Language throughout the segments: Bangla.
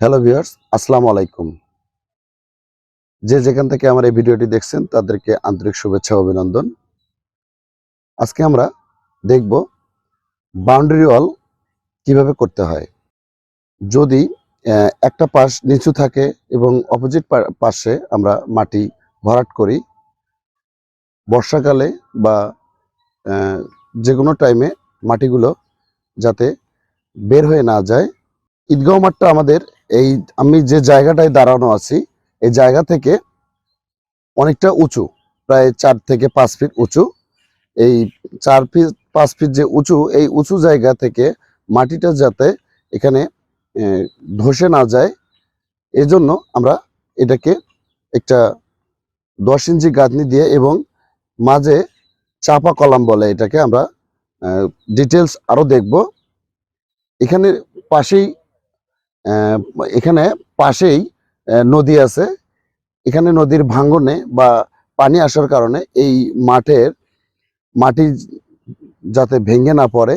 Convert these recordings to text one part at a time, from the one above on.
হ্যালো ভিউয়ার্স, আসসালামু আলাইকুম। যে যেখান থেকে আমার এই ভিডিওটি দেখছেন তাদেরকে আন্তরিক শুভেচ্ছা ও অভিনন্দন। আজকে আমরা দেখব বাউন্ডারি ওয়াল কিভাবে করতে হয়। যদি একটা পাশ নিচু থাকে এবং অপোজিট পাশে আমরা মাটি ভরাট করি, বর্ষাকালে বা যে কোনো টাইমে মাটিগুলো যাতে বের হয়ে না যায়। ঈদগাহ মাঠটা আমাদের আমি যে জায়গাটায় দাঁড়ানো আছি এই জায়গা থেকে অনেকটা উঁচু, প্রায় 4 থেকে 5 ফিট উঁচু। এই 4 ফিট 5 ফিট যে উঁচু, এই উঁচু জায়গা থেকে মাটিটা যাতে এখানে ধসে না যায়, এজন্য আমরা এটাকে একটা 10 ইঞ্চি গাঁথনি দিয়ে এবং মাঝে চাপা কলাম বলে এটাকে, আমরা ডিটেলস আরও দেখব। এখানে পাশেই আহ, এখানে পাশেই নদী আছে। এখানে নদীর ভাঙ্গনে বা পানি আসার কারণে এই মাটি যাতে ভেঙে না পড়ে,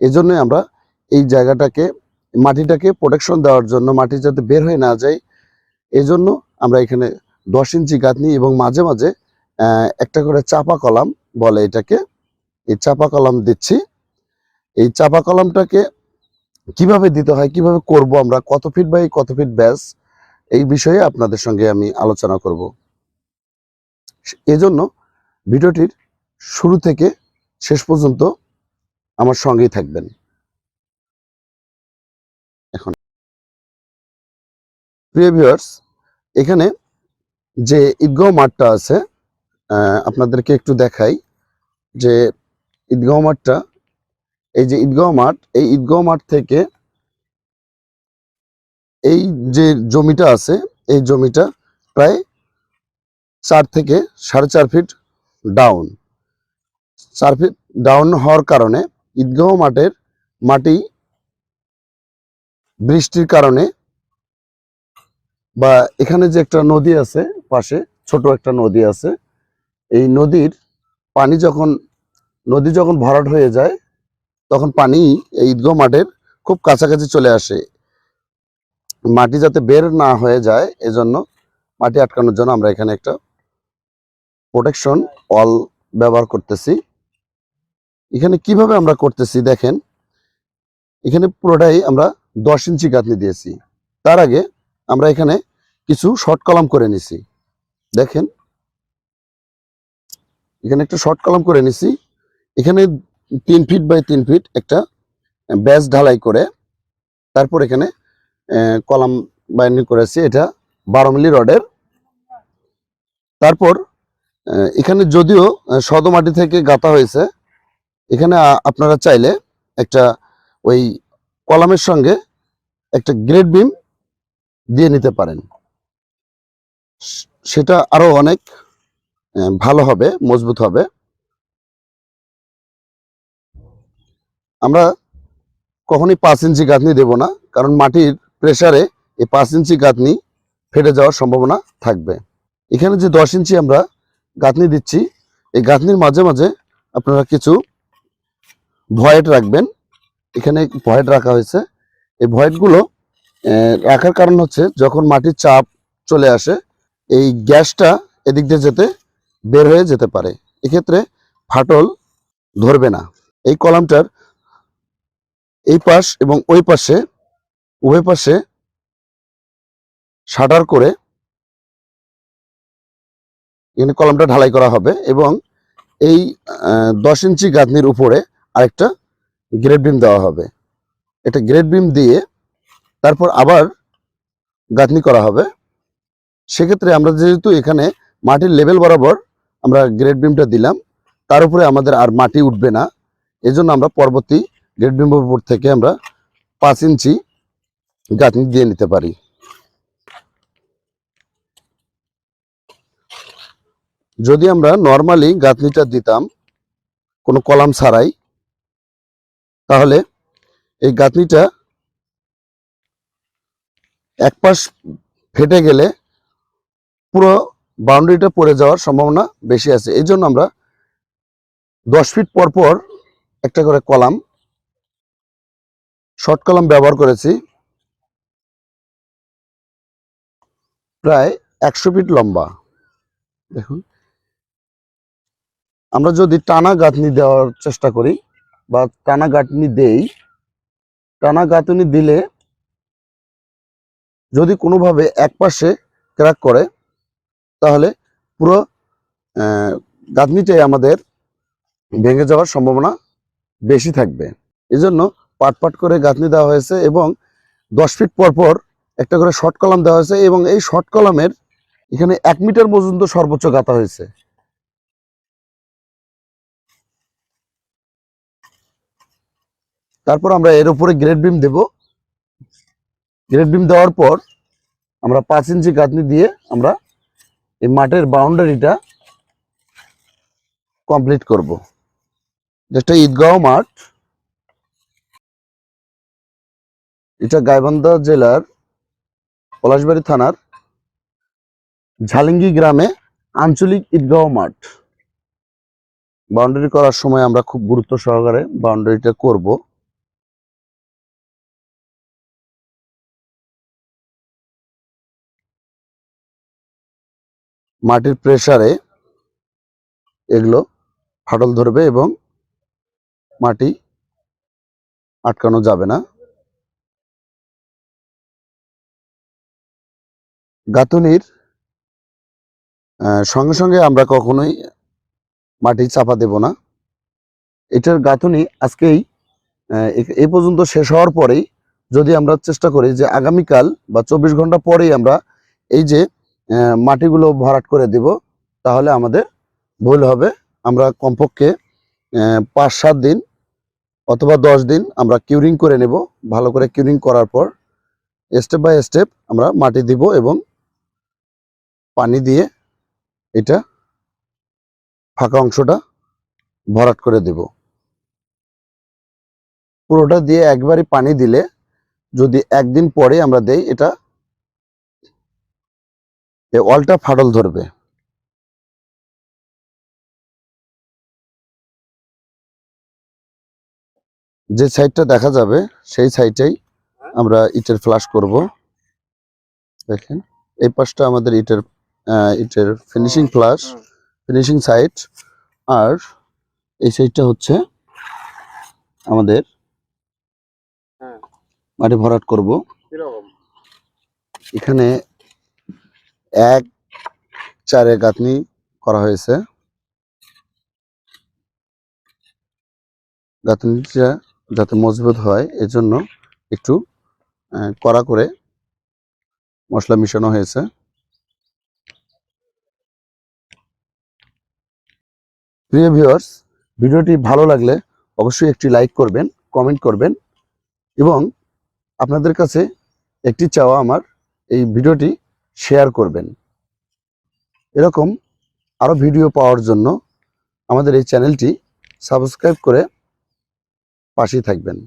এজন্যই আমরা এই জায়গাটাকে মাটিটাকে প্রোটেকশন দেওয়ার জন্য, মাটি যাতে বের হয়ে না যায়, এজন্য আমরা এখানে 10 ইঞ্চি গাঁথনি এবং মাঝে মাঝে একটা করে চাপা কলাম বলে এটাকে, এই চাপা কলাম দিচ্ছি। এই চাপা কলামটাকে কিভাবে দিতে হয়, কিভাবে করব, আমরা কত ফিট বাই কত ফিট ব্যাস, এই বিষয়ে আপনাদের সঙ্গে আমি আলোচনা করব। এজন্য ভিডিওটির শুরু থেকে শেষ পর্যন্ত আমার সঙ্গেই থাকবেন। এখন প্রিয় ভিউয়ার্স, এখানে যে ঈদগাহ মাঠটা আছে, আপনাদেরকে একটু দেখাই যে ঈদগাহ মাঠটা, এই যে ঈদগাহ মাঠ, এই ঈদগাহ মাঠ থেকে এই যে জমিটা আছে, এই জমিটা প্রায় 4 থেকে 4.5 ফিট ডাউন। 4 ফিট ডাউন হওয়ার কারণে ঈদগাহ মাঠের মাটি বৃষ্টির কারণে, বা এখানে যে একটা নদী আছে পাশে, ছোট একটা নদী আছে, এই নদী যখন ভরাট হয়ে যায় তখন পানি এই ঈদগাহ মাঠের খুব কাছাকাছি চলে আসে। মাটি যাতে বের না হয়ে যায়, এজন্য মাটি আটকানোর জন্য আমরা এখানে একটা প্রোটেকশন ওয়াল ব্যবহার করতেছি। এখানে কিভাবে আমরা করতেছি দেখেন, এখানে পুরোটাই আমরা 10 ইঞ্চি গাঁথনি দিয়েছি। তার আগে আমরা এখানে কিছু শর্ট কলাম করে নিছি। দেখেন, এখানে একটা শর্ট কলাম করে নিছি। এখানে 3 ফিট বাই 3 ফিট একটা ব্যাস ঢালাই করে, তারপর এখানে কলাম বাইন্ডিং করেছি, এটা 12 মিলি রডের। তারপর এখানে যদিও সদো মাটি থেকে গাঁথা হয়েছে, এখানে আপনারা চাইলে একটা ওই কলামের সঙ্গে একটা গ্রেড বিম দিয়ে নিতে পারেন, সেটা আরো অনেক ভালো হবে, মজবুত হবে। আমরা কখনোই 5 ইঞ্চি গাঁথনি দেব না, কারণ মাটির প্রেসারে এই 5 ইঞ্চি গাঁথনি ফেটে যাওয়ার সম্ভাবনা থাকবে। এখানে যে 10 ইঞ্চি আমরা গাঁথনি দিচ্ছি, এই গাঁথনির মাঝে মাঝে আপনারা কিছু ভয়েড রাখবেন। এখানে ভয়েড রাখা হয়েছে। এই ভয়েডগুলো রাখার কারণ হচ্ছে, যখন মাটির চাপ চলে আসে এই গ্যাসটা এদিক দিয়ে যেতে বের হয়ে যেতে পারে, এক্ষেত্রে ফাটল ধরবে না। এই কলামটার এই পাশ এবং ওই পাশে, উভয় পাশে শাটার করে এখানে কলামটা ঢালাই করা হবে এবং এই 10 ইঞ্চি গাঁথনির উপরে আরেকটা গ্রেড বিম দেওয়া হবে। এটা গ্রেড বিম দিয়ে তারপর আবার গাঁথনি করা হবে। সেক্ষেত্রে আমরা যেহেতু এখানে মাটির লেভেল বরাবর আমরা গ্রেড বিমটা দিলাম, তার উপরে আমাদের আর মাটি উঠবে না, এজন্য আমরা পরবর্তী গ্রেড বিমের উপর থেকে আমরা 5 ইঞ্চি গাঁথনি দিয়ে নিতে পারি। যদি আমরা নর্মালি গাঁথনিটা দিতাম কোনো কলাম ছাড়াই, তাহলে এই গাঁথনিটা এক পাশ ফেটে গেলে পুরো বাউন্ডারিটা পড়ে যাওয়ার সম্ভাবনা বেশি আছে। এই জন্য আমরা 10 ফিট পর পর একটা করে কলাম, শর্ট কলাম ব্যবহার করেছি। প্রায় 100 ফিট লম্বা। দেখুন, আমরা যদি টানা গাঁথনি দেওয়ার চেষ্টা করি বা টানা গাঁথনি দেই, টানা গাঁথনি দিলে যদি কোনোভাবে এক পাশে ক্র্যাক করে তাহলে পুরো গাঁথনিটাই আমাদের ভেঙে যাওয়ার সম্ভাবনা বেশি থাকবে। এজন্য পাট পাট করে গাঁথনি দেওয়া হয়েছে এবং 10 ফিট পর পর একটা করে শর্ট কলাম দেওয়া হয়েছে এবং এই শর্ট কলামের এখানে 1 মিটার পর্যন্ত সর্বোচ্চ গাঁথা হয়েছে। তারপর আমরা এর উপরে গ্রেড বিম দেব। গ্রেড বিম দেওয়ার পর আমরা 5 ইঞ্চি গাঁথনি দিয়ে আমরা এই মাঠের বাউন্ডারিটা কমপ্লিট করব। যেটা ঈদগাঁও মাঠ, এটা গাইবান্ধা জেলার পলাশবাড়ি থানার ঝালিঙ্গি গ্রামে আঞ্চলিক ঈদগাঁও মাঠ। বাউন্ডারি করার সময় আমরা খুব গুরুত্ব সহকারে বাউন্ডারিটা করব। মাটির প্রেসারে এগুলো ফাটল ধরবে এবং মাটি আটকানো যাবে না। গাঁথনির সঙ্গে সঙ্গে আমরা কখনোই মাটি চাপা দেব না। এটার গাঁথনি আজকেই এই পর্যন্ত শেষ হওয়ার পরেই যদি আমরা চেষ্টা করি যে আগামীকাল বা 24 ঘন্টা পরেই আমরা এই যে মাটিগুলো ভরাট করে দেব, তাহলে আমাদের ভুল হবে। আমরা কমপক্ষে 5-7 দিন অথবা 10 দিন আমরা কিউরিং করে নেব। ভালো করে কিউরিং করার পর স্টেপ বাই স্টেপ আমরা মাটি দিব এবং পানি দিয়ে এটা ফাঁকা অংশটা ভরাট করে দেব। পুরোটা দিয়ে একবারই পানি দিলে যদি একদিন পরে আমরা দেই, এটা ওয়ালটা ফাটল ধরবে। যে সাইডটা দেখা যাবে সেই সাইডটাই আমরা ইটের ফ্লাশ করব। দেখেন, এই পাশটা আমাদের ইটের ফিনিশিং ফ্লাশ, ফিনিশিং সাইড, আর এই সাইডটা হচ্ছে আমাদের মাটি ভরাট করব। এখানে 1-4 গাঁথনি করা হয়েছে। গাঁথনিটা যাতে মজবুত হয় এজন্য একটু কড়া করে মশলা মিশানো হয়েছে। প্রিয় ভিউয়ার্স, ভিডিওটি ভালো লাগলে অবশ্যই একটি লাইক করবেন, কমেন্ট করবেন এবং আপনাদের কাছে একটি চাওয়া, আমার এই ভিডিওটি শেয়ার করবেন। এরকম আরও ভিডিও পাওয়ার জন্য আমাদের এই চ্যানেলটি সাবস্ক্রাইব করে পাশেই থাকবেন।